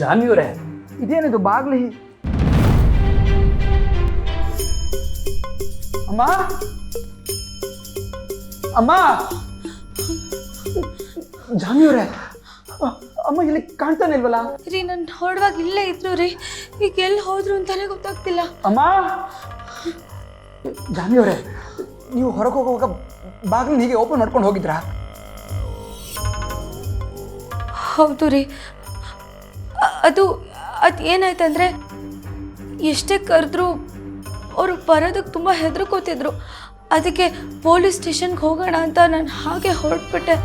ಜಾನ್ವಿಯವರೇ, ಇದೇನಿದು ಬಾಗ್ಲಿ? ಅಮ್ಮ ಅಮ್ಮ, ಜಾನ್ವಿಯವರೇ, ಅಮ್ಮ ಇಲ್ಲಿ ಕಾಣ್ತಾನೆ ಇಲ್ವಲ್ಲ? ರೀ ನಾನು ಹೊರಡುವಾಗ ಇಲ್ಲೇ ಇದ್ರು ರೀ, ಈಗ ಎಲ್ಲಿ ಹೋದ್ರು ಅಂತಾನೆ ಗೊತ್ತಾಗ್ತಿಲ್ಲ. ಅಮ್ಮ, ಜಾನ್ವಿಯವರೇ, ನೀವು ಹೊರಗೆ ಹೋಗುವಾಗ ಬಾಗಿಲು ಹೀಗೆ ಓಪನ್ ಮಾಡ್ಕೊಂಡು ಹೋಗಿದ್ರಾ? ಹೌದು ರೀ, ಅದು ಏನಾಯ್ತಂದ್ರೆ ಎಷ್ಟೇ ಕರೆದ್ರು ಅವರು ಬರೋದಕ್ಕೆ ತುಂಬ ಹೆದರ್ಕೋತಿದ್ರು. ಅದಕ್ಕೆ ಪೊಲೀಸ್ ಸ್ಟೇಷನ್ಗೆ ಹೋಗೋಣ ಅಂತ ನಾನು ಹಾಗೆ ಹೊರಟ್ಬಿಟ್ಟೆ.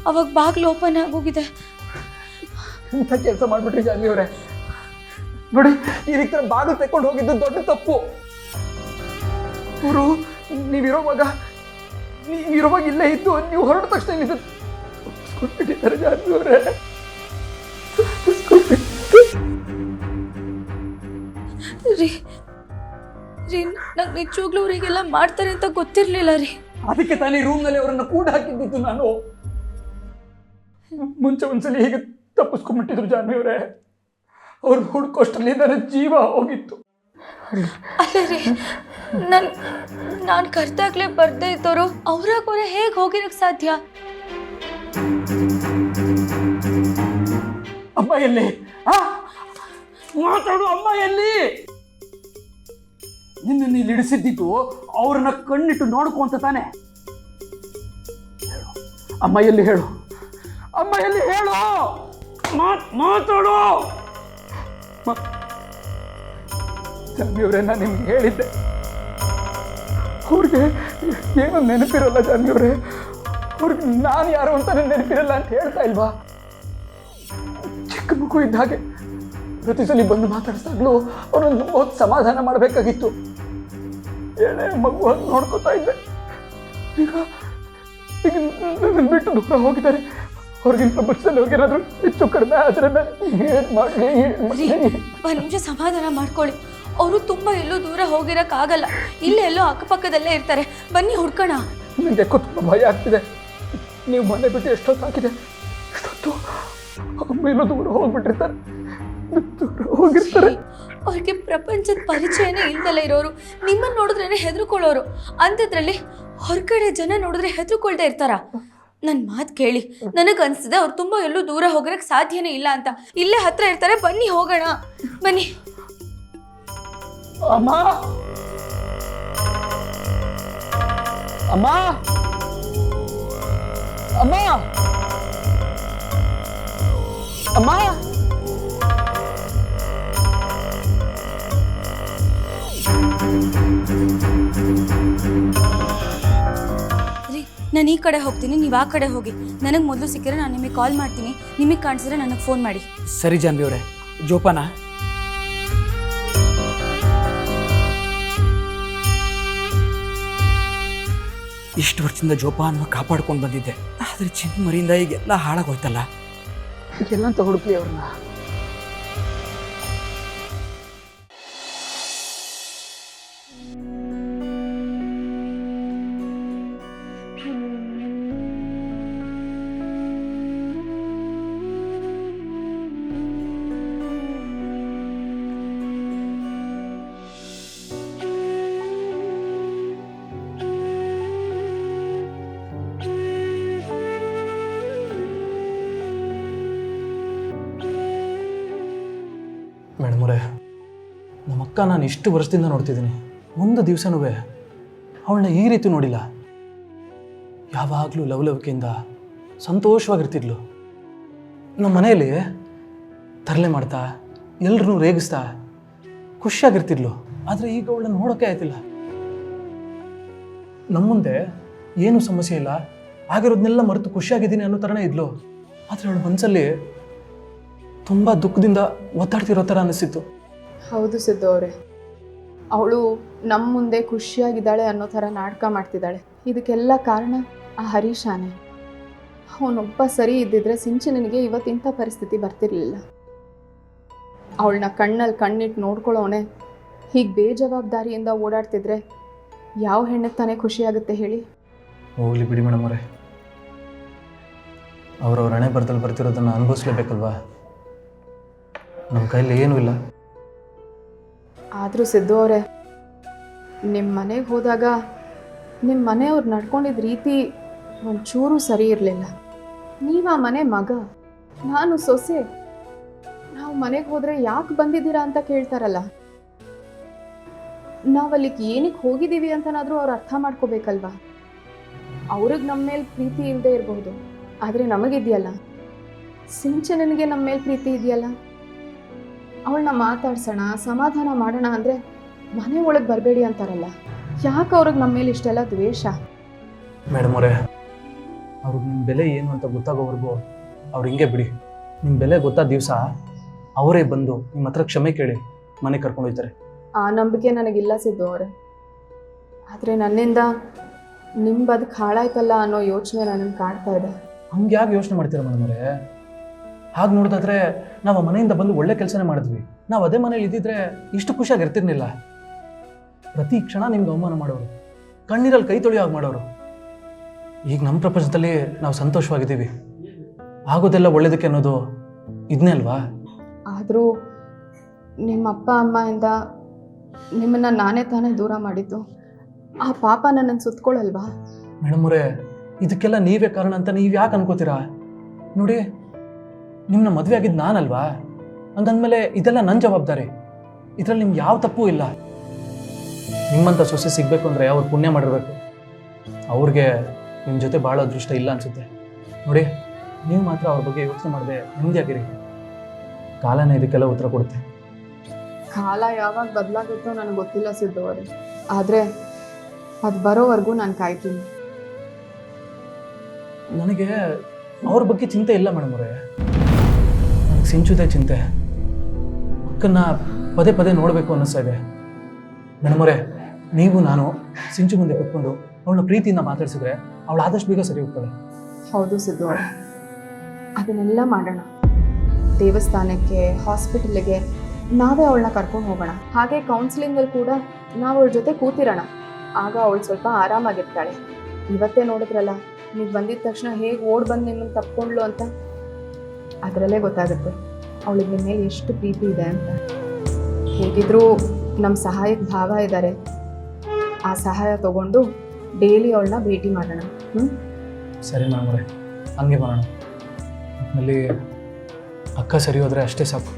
ಅವಾಗ ಬಾಗಿಲು ಓಪನ್ ಆಗೋಗಿದೆ. ಇಂಥ ಕೆಲಸ ಮಾಡಿಬಿಟ್ರಿ ಜಾನ್ವಿಯವರೇ. ನೋಡಿ, ಈ ರೀತಿ ಬಾಗಿಲು ತೆಕ್ಕೊಂಡು ಹೋಗಿದ್ದು ದೊಡ್ಡ ತಪ್ಪು. ಅವರು ನೀವಿರೋವಾಗ ಇಲ್ಲೇ ಇದ್ದು ನೀವು ಹೊರಟ ತಕ್ಷಣ ಇದು ತಪ್ಪಿಸ್ಕೊಂಡ್ಬಿಟ್ಟಿದ್ದಾರೆ ಜಾನ್ವಿಯವರೇ. ರೀ ನಂಗೆ ನಿಜವಾಗ್ಲೂ ಅವರಿಗೆಲ್ಲ ಮಾಡ್ತಾರೆ ಅಂತ ಗೊತ್ತಿರಲಿಲ್ಲ ರೀ. ಅದಕ್ಕೆ ತಾನೇ ರೂಮ್ನಲ್ಲಿ ಅವರನ್ನು ಕೂಡ ಹಾಕಿದ್ದಿದ್ದು ನಾನು. ಮುಂಚೆ ಒಂದ್ಸಲಿ ಹೀಗೆ ತಪ್ಪಿಸ್ಕೊಂಡ್ಬಿಟ್ಟಿದ್ರು ಜಾನ್ವಿಯವರೇ. ಅವ್ರು ಹುಡ್ಕೋಷ್ಟರಲ್ಲಿ ನನ್ನ ಜೀವ ಹೋಗಿತ್ತು. ಅಲ್ಲ ರೀ, ನಾನು ಕರ್ದಾಗ್ಲೇ ಬರ್ದೇ ಇದ್ದವರು ಅವರಾಗೋರೆ ಹೇಗೆ ಹೋಗಿರಕ್ಕೆ ಸಾಧ್ಯ? ಅಮ್ಮ ಎಲ್ಲಿ? ಮಾತಾಡು, ಅಮ್ಮ ಎಲ್ಲಿ? ನಿನ್ನ ಇಲ್ಲಿ ಇಡಿಸಿದ್ದಿತ್ತು ಅವ್ರನ್ನ ಕಣ್ಣಿಟ್ಟು ನೋಡ್ಕೊಂತ ತಾನೆ. ಅಮ್ಮ ಎಲ್ಲಿ ಹೇಳು? ಅಮ್ಮ ಎಲ್ಲಿ ಹೇಳು? ಮಾತಾಡು. ಜಾನ್ವಿಯವರೇ, ನಾನು ನಿಮ್ಗೆ ಹೇಳಿದ್ದೆ, ಅವ್ರಿಗೆ ಏನು ನೆನಪಿರಲ್ಲ ಜಾನ್ವಿಯವರೇ. ಅವ್ರಿಗೆ ನಾನು ಯಾರು ಅಂತಾನೆ ನೆನಪಿರಲ್ಲ ಅಂತ ಹೇಳ್ತಾ ಇಲ್ವಾ? ಚಿಕ್ಕ ಮಗು ಇದ್ದ ಹಾಗೆ ಪ್ರತಿ ಸಲ ಬಂದು ಮಾತಾಡಿಸ್ದಾಗ್ಲೂ ಅವ್ರನ್ನ बहुत ಸಮಾಧಾನ ಮಾಡಬೇಕಾಗಿತ್ತು. ಏನೇ ಮಗು ಹಾಗೆ ನೋಡ್ಕೋತಾ ಇದ್ದೆ. ಈಗ ನನ್ನ ಬಿಟ್ಟು ದೂರ ಹೋಗಿದ್ದಾರೆ. ಅವ್ರಿಗಿಂತ ಪ್ರಪಂಚದಲ್ಲಿ ಹೋಗಿರೋದ್ರು ಹೆಚ್ಚು ಕಡಿಮೆ ಆದರೆ ಏನು ಮಾಡಲಿ? ಒಂದು ನಿಮಿಷ ಸಮಾಧಾನ ಮಾಡ್ಕೊಳ್ಳಿ. ಅವರು ತುಂಬ ಎಲ್ಲೂ ದೂರ ಹೋಗಿರೋಕ್ಕಾಗಲ್ಲ, ಇಲ್ಲೇ ಎಲ್ಲೋ ಅಕ್ಕಪಕ್ಕದಲ್ಲೇ ಇರ್ತಾರೆ. ಬನ್ನಿ ಹುಡ್ಕೋಣ. ನನಗೆ ತುಂಬ ಭಯ ಆಗ್ತಿದೆ. ನೀವು ಮನೆ ಬಿಟ್ಟು ಎಷ್ಟೊತ್ತಾಗಿದೆ? ಎಷ್ಟೊತ್ತು ಆಮೇಲೂ ದೂರ ಹೋಗ್ಬಿಟ್ಟಿರ್ತಾರೆ, ದೂರ ಹೋಗಿರ್ತಾರೆ. ಅವ್ರಿಗೆ ಪ್ರಪಂಚದ ಪರಿಚಯನೇ ಇಲ್ದಲ್ಲೇ ಇರೋರು, ನಿಮ್ಮನ್ನು ನೋಡಿದ್ರೇನೆ ಹೆದರ್ಕೊಳ್ಳೋರು. ಅಂಥದ್ರಲ್ಲಿ ಹೊರಗಡೆ ಜನ ನೋಡಿದ್ರೆ ಹೆದರ್ಕೊಳ್ತಾ ಇರ್ತಾರ? ನನ್ನ ಮಾತು ಕೇಳಿ, ನನಗನ್ಸಿದೆ ಅವ್ರು ತುಂಬ ಎಲ್ಲೂ ದೂರ ಹೋಗೋಕ್ಕೆ ಸಾಧ್ಯನೇ ಇಲ್ಲ ಅಂತ. ಇಲ್ಲೇ ಹತ್ರ ಇರ್ತಾರೆ, ಬನ್ನಿ ಹೋಗೋಣ. ಬನ್ನಿ. ಅಮ್ಮ, ಅಮ್ಮ, ಅಮ್ಮ, ಅಮ್ಮ. ರೀ, ನಾನು ಈ ಕಡೆ ಹೋಗ್ತೀನಿ, ನೀವು ಆ ಕಡೆ ಹೋಗಿ. ನನಗೆ ಮೊದಲು ಸಿಕ್ಕಿದ್ರೆ ನಾನು ನಿಮಗೆ ಕಾಲ್ ಮಾಡ್ತೀನಿ. ನಿಮಗೆ ಕಾಣಿಸಿದ್ರೆ ನನಗೆ ಫೋನ್ ಮಾಡಿ. ಸರಿ ಜಾನ್ವಿಯವರೇ. ಜೋಪಾನ. ಇಷ್ಟು ವರ್ಷದಿಂದ ಜೋಪಾನ ಕಾಪಾಡ್ಕೊಂಡು ಬಂದಿದ್ದೆ. ಆದರೆ ಚಿನ್ನ ಮರಿಯಿಂದ ಈಗೆಲ್ಲ ಹಾಳಾಗೋಯ್ತಲ್ಲ. ಈಗೆಲ್ಲ ಅಂತ ಹುಡುಕ್ಲಿ ಅವ್ರನ್ನ. ಮೇಡಮರೇ, ನಮ್ಮಕ್ಕ ನಾನು ಇಷ್ಟು ವರ್ಷದಿಂದ ನೋಡ್ತಿದ್ದೀನಿ. ಒಂದು ದಿವಸನೂ ಅವಳನ್ನ ಈ ರೀತಿ ನೋಡಿಲ್ಲ. ಯಾವಾಗಲೂ ಲವಲವಿಕೆಯಿಂದ ಸಂತೋಷವಾಗಿರ್ತಿದ್ಲು. ನಮ್ಮ ಮನೆಯಲ್ಲಿ ತರಲೆ ಮಾಡ್ತಾ ಎಲ್ಲರೂ ರೇಗಿಸ್ತಾ ಖುಷಿಯಾಗಿರ್ತಿದ್ಲು. ಆದರೆ ಈಗ ಅವಳನ್ನ ನೋಡೋಕ್ಕೆ ಆಯ್ತಿಲ್ಲ. ನಮ್ಮ ಮುಂದೆ ಏನೂ ಸಮಸ್ಯೆ ಇಲ್ಲ, ಆಗಿರೋದನ್ನೆಲ್ಲ ಮರೆತು ಖುಷಿಯಾಗಿದ್ದೀನಿ ಅನ್ನೋ ಥರನೇ ಇದ್ಲು. ಆದರೆ ಅವಳ ಮನಸ್ಸಲ್ಲಿ ತುಂಬ ದುಃಖದಿಂದ ಒತ್ತಾಡ್ತಿರೋ ಥರ ಅನಿಸಿತ್ತು. ಹೌದು ಸಿದ್ದು ಅವರೇ, ಅವಳು ನಮ್ಮ ಮುಂದೆ ಖುಷಿಯಾಗಿದ್ದಾಳೆ ಅನ್ನೋ ಥರ ನಾಟಕ ಮಾಡ್ತಿದ್ದಾಳೆ. ಇದಕ್ಕೆಲ್ಲ ಕಾರಣ ಆ ಹರೀಶಾನೆ. ಅವನೊಬ್ಬ ಸರಿ ಇದ್ದಿದ್ರೆ ಸಿಂಚನನಿಗೆ ಇವತ್ತಿಂಥ ಪರಿಸ್ಥಿತಿ ಬರ್ತಿರ್ಲಿಲ್ಲ. ಅವಳನ್ನ ಕಣ್ಣಲ್ಲಿ ಕಣ್ಣಿಟ್ಟು ನೋಡ್ಕೊಳ್ಳೋಣೆ ಹೀಗೆ ಬೇಜವಾಬ್ದಾರಿಯಿಂದ ಓಡಾಡ್ತಿದ್ರೆ ಯಾವ ಹೆಣ್ಣಿಗೆ ತಾನೇ ಖುಷಿಯಾಗುತ್ತೆ ಹೇಳಿ? ಹೋಗ್ಲಿ ಬಿಡಿ ಮೇಡಮ್ ಅವರೇ, ಅವ್ರವ್ರ ಹಣೆ ಬರದಲ್ಲಿ ಬರ್ತಿರೋದನ್ನು ಅನುಭವಿಸ್ಲೇಬೇಕಲ್ವಾ. ನಮ್ಮ ಕೈಯಲ್ಲಿ ಏನೂ ಇಲ್ಲ. ಆದರೂ ಸಿದ್ದು ಅವರೇ, ನಿಮ್ಮ ಮನೆಗೆ ಹೋದಾಗ ನಿಮ್ಮ ಮನೆಯವ್ರು ನಡ್ಕೊಂಡಿದ್ದ ರೀತಿ ಒಂಚೂರು ಸರಿ ಇರಲಿಲ್ಲ. ನೀವು ಆ ಮನೆ ಮಗ, ನಾನು ಸೊಸೆ. ನಾವು ಮನೆಗೆ ಹೋದರೆ ಯಾಕೆ ಬಂದಿದ್ದೀರಾ ಅಂತ ಕೇಳ್ತಾರಲ್ಲ. ನಾವಲ್ಲಿಗೆ ಏನಕ್ಕೆ ಹೋಗಿದ್ದೀವಿ ಅಂತನಾದರೂ ಅವ್ರು ಅರ್ಥ ಮಾಡ್ಕೋಬೇಕಲ್ವಾ. ಅವ್ರಿಗೆ ನಮ್ಮ ಮೇಲೆ ಪ್ರೀತಿ ಇಲ್ಲದೆ ಇರಬಹುದು, ಆದರೆ ನಮಗಿದೆಯಲ್ಲ, ಸಿಂಚನನಿಗೆ ನಮ್ಮ ಮೇಲೆ ಪ್ರೀತಿ ಇದೆಯಲ್ಲ. ಅವಳನ್ನ ಮಾತಾಡ್ಸೋಣ, ಸಮಾಧಾನ ಮಾಡೋಣ ಅಂದರೆ ಮನೆ ಒಳಗೆ ಬರಬೇಡಿ ಅಂತಾರಲ್ಲ. ಯಾಕೆ ಅವ್ರಿಗೆ ನಮ್ಮ ಮೇಲೆ ಇಷ್ಟೆಲ್ಲ ದ್ವೇಷ? ಮೇಡಮ್ ಅವರೇ, ಅವ್ರಿಗೆ ನಿಮ್ಮ ಬೆಲೆ ಏನು ಅಂತ ಗೊತ್ತಾಗೋವರೆಗೂ ಅವ್ರು ಹಿಂಗೆ ಬಿಡಿ. ನಿಮ್ಮ ಬೆಲೆ ಗೊತ್ತಾದ ದಿವಸ ಅವರೇ ಬಂದು ನಿಮ್ಮ ಹತ್ರ ಕ್ಷಮೆ ಕೇಳಿ ಮನೆ ಕರ್ಕೊಂಡು ಹೋಗ್ತಾರೆ. ಆ ನಂಬಿಕೆ ನನಗಿಲ್ಲ ಸಿದ್ದು ಅವರೇ. ಆದರೆ ನನ್ನಿಂದ ನಿಮ್ಮ ಬದುಕು ಹಾಳಾಯ್ತಲ್ಲ ಅನ್ನೋ ಯೋಚನೆ ನನಗೆ ಕಾಡ್ತಾ ಇದೆ. ಹಂಗೆ ಯಾಕೆ ಯೋಚನೆ ಮಾಡ್ತೀರಾ ಮೇಡಮ್ ಅವರೇ? ಹಾಗೆ ನೋಡಿದಾದ್ರೆ ನಾವು ಆ ಮನೆಯಿಂದ ಬಂದು ಒಳ್ಳೆ ಕೆಲಸನೇ ಮಾಡಿದ್ವಿ. ನಾವು ಅದೇ ಮನೇಲಿ ಇದ್ದಿದ್ರೆ ಇಷ್ಟು ಖುಷಿಯಾಗಿ ಇರ್ತಿರ್ಲಿಲ್ಲ. ಪ್ರತಿ ಕ್ಷಣ ನಿಮ್ಗೆ ಅವಮಾನ ಮಾಡೋರು, ಕಣ್ಣೀರಲ್ಲಿ ಕೈ ತೊಳೆಯೋ ಹಾಗೆ ಮಾಡೋರು. ಈಗ ನಮ್ಮ ಪ್ರಪಂಚದಲ್ಲಿ ನಾವು ಸಂತೋಷವಾಗಿದ್ದೀವಿ. ಆಗೋದೆಲ್ಲ ಒಳ್ಳೇದಕ್ಕೆ ಅನ್ನೋದು ಇದನ್ನೇ ಅಲ್ವಾ? ಆದರೂ ನಿಮ್ಮ ಅಪ್ಪ ಅಮ್ಮಯಿಂದ ನಿಮ್ಮನ್ನು ನಾನೇ ತಾನೇ ದೂರ ಮಾಡಿದ್ದು. ಆ ಪಾಪ ನನ್ನನ್ನು ಸುತ್ಕೊಳ್ಳಲ್ವಾ? ಮೇಡಮ್ ಅವರೇ, ಇದಕ್ಕೆಲ್ಲ ನೀವೇ ಕಾರಣ ಅಂತ ನೀವು ಯಾಕೆ ಅನ್ಕೋತೀರಾ? ನೋಡಿ, ನಿಮ್ಮನ್ನ ಮದುವೆ ಆಗಿದ್ದು ನಾನಲ್ವಾ? ಹಂಗಂದ್ಮೇಲೆ ಇದೆಲ್ಲ ನನ್ನ ಜವಾಬ್ದಾರಿ. ಇದರಲ್ಲಿ ನಿಮ್ಗೆ ಯಾವ ತಪ್ಪೂ ಇಲ್ಲ. ನಿಮ್ಮಂಥ ಸೊಸೆ ಸಿಗಬೇಕು ಅಂದರೆ ಅವ್ರು ಪುಣ್ಯ ಮಾಡಿರ್ಬೇಕು. ಅವ್ರಿಗೆ ನಿಮ್ಮ ಜೊತೆ ಭಾಳ ಅದೃಷ್ಟ ಇಲ್ಲ ಅನಿಸುತ್ತೆ. ನೋಡಿ, ನೀವು ಮಾತ್ರ ಅವ್ರ ಬಗ್ಗೆ ಯೋಚನೆ ಮಾಡದೆ ನೆಮ್ಮದಿಯಾಗಿರಿ. ಕಾಲನೇ ಇದಕ್ಕೆಲ್ಲ ಉತ್ತರ ಕೊಡುತ್ತೆ. ಕಾಲ ಯಾವಾಗ ಬದಲಾಗುತ್ತೋ ನನಗೆ ಗೊತ್ತಿಲ್ಲ ಸಿದ್ದು ಅವರೇ. ಆದರೆ ಅದು ಬರೋವರೆಗೂ ನಾನು ಕಾಯ್ತೀನಿ. ನನಗೆ ಅವ್ರ ಬಗ್ಗೆ ಚಿಂತೆ ಇಲ್ಲ ಮೇಡಮ್ ಅವರೇ. ನನಗೆ ಸಿಂಚುದೇ ಚಿಂತೆ. ಅಕ್ಕನ್ನ ಪದೇ ಪದೇ ನೋಡಬೇಕು ಅನ್ನಿಸ್ತಾ ಇದೆ. ಮೇಡಮ್ ಅವರೇ, ನೀವು ನಾನು ಸಿಂಚು ಮುಂದೆ ಕೂತ್ಕೊಂಡು ಅವಳನ್ನ ಪ್ರೀತಿಯಿಂದ ಮಾತಾಡಿಸಿದ್ರೆ ಅವಳು ಆದಷ್ಟು ಬೇಗ ಸರಿ ಹೋಗ್ತಾಳೆ. ಹೌದು ಸಿದ್ದು ಅವರೇ, ಅದನ್ನೆಲ್ಲ ಮಾಡೋಣ. ದೇವಸ್ಥಾನಕ್ಕೆ, ಹಾಸ್ಪಿಟಲ್ಗೆ ನಾವೇ ಅವಳನ್ನ ಕರ್ಕೊಂಡು ಹೋಗೋಣ. ಹಾಗೆ ಕೌನ್ಸಿಲಿಂಗಲ್ಲಿ ಕೂಡ ನಾವು ಅವಳ ಜೊತೆ ಕೂತಿರೋಣ. ಆಗ ಅವಳು ಸ್ವಲ್ಪ ಆರಾಮಾಗಿರ್ತಾಳೆ. ಇವತ್ತೇ ನೋಡಿದ್ರಲ್ಲ, ನೀವು ಬಂದಿದ್ದ ತಕ್ಷಣ ಹೇಗೆ ಓಡ್ ಬಂದು ನಿಮ್ಮನ್ನು ತಪ್ಕೊಂಡ್ಲು ಅಂತ. ಅದರಲ್ಲೇ ಗೊತ್ತಾಗುತ್ತೆ ಅವಳಿಗೆ ನಿಮ್ಮ ಮೇಲೆ ಎಷ್ಟು ಪ್ರೀತಿ ಇದೆ ಅಂತ. ಹೇಗಿದ್ರೂ ನಮ್ಮ ಸಹಾಯಕ್ಕೆ ಭಾವ ಇದ್ದಾರೆ. ಆ ಸಹಾಯ ತಗೊಂಡು ಡೈಲಿ ಅವಳನ್ನ ಭೇಟಿ ಮಾಡೋಣ. ಸರಿ ಮೇಡಮ್ ಅವರೇ, ಹಂಗೆ ಮಾಡೋಣ. ಒಟ್ಟಿನಲ್ಲಿ ಅಕ್ಕ ಸರಿ ಹೋದರೆ ಅಷ್ಟೇ ಸಾಕು.